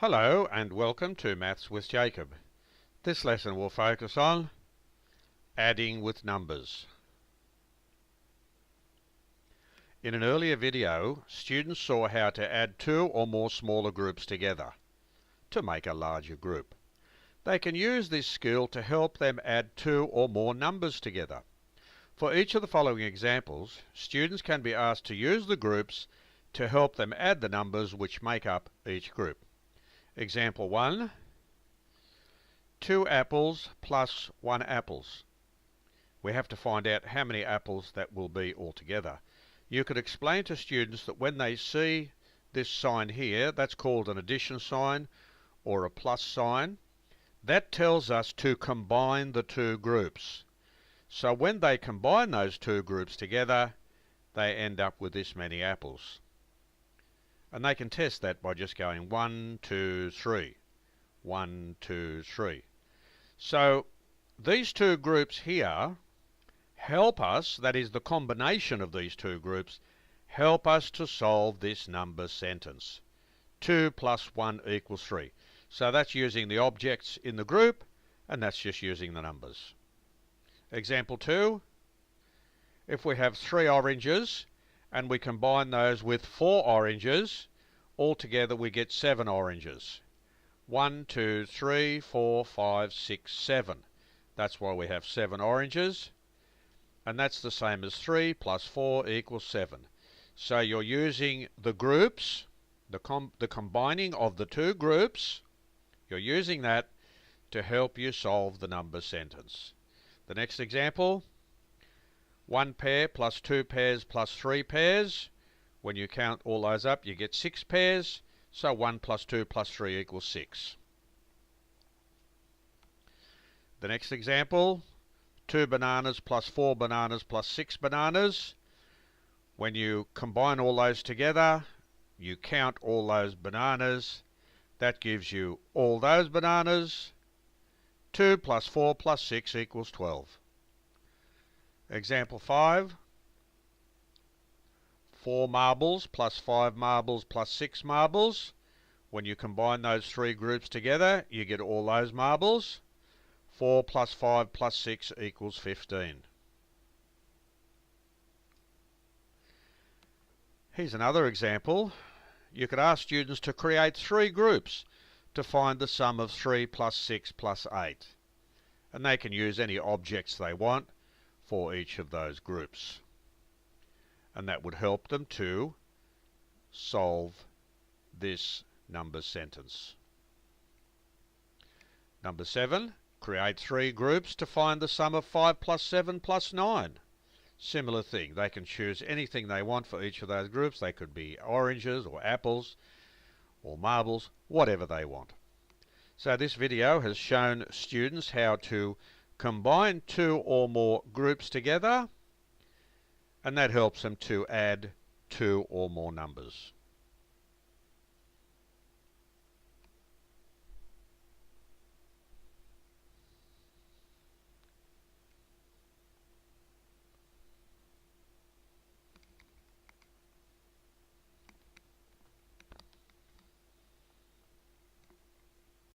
Hello and welcome to Maths with Jacob. This lesson will focus on adding with numbers. In an earlier video, students saw how to add two or more smaller groups together to make a larger group. They can use this skill to help them add two or more numbers together. For each of the following examples, students can be asked to use the groups to help them add the numbers which make up each group. Example 1, 2 apples plus 1 apples. We have to find out how many apples that will be altogether. You could explain to students that when they see this sign here, that's called an addition sign or a plus sign. That tells us to combine the two groups. So when they combine those two groups together, they end up with this many apples. And they can test that by just going 1, 2, 3. 1, 2, 3. So these two groups here help us, that is the combination of these two groups, help us to solve this number sentence. 2 plus 1 equals 3. So that's using the objects in the group, and that's just using the numbers. Example 2, if we have 3 oranges, and we combine those with 4 oranges, altogether we get 7 oranges. 1, 2, 3, 4, 5, 6, 7. That's why we have 7 oranges. And that's the same as 3 plus 4 equals 7. So you're using the groups, the combining of the two groups, you're using that to help you solve the number sentence. The next example, 1 pair plus 2 pairs plus 3 pairs. When you count all those up, you get 6 pairs. So 1 plus 2 plus 3 equals 6. The next example, 2 bananas plus 4 bananas plus 6 bananas. When you combine all those together, you count all those bananas. That gives you all those bananas. 2 plus 4 plus 6 equals 12. Example 5, 4 marbles plus 5 marbles plus 6 marbles. When you combine those three groups together, you get all those marbles. 4 plus 5 plus 6 equals 15. Here's another example. You could ask students to create 3 groups to find the sum of 3 plus 6 plus 8. And they can use any objects they want for each of those groups. And that would help them to solve this number sentence. Number 7, create 3 groups to find the sum of 5 plus 7 plus 9. Similar thing, they can choose anything they want for each of those groups. They could be oranges or apples or marbles, whatever they want. So this video has shown students how to combine 2 or more groups together, and that helps them to add 2 or more numbers.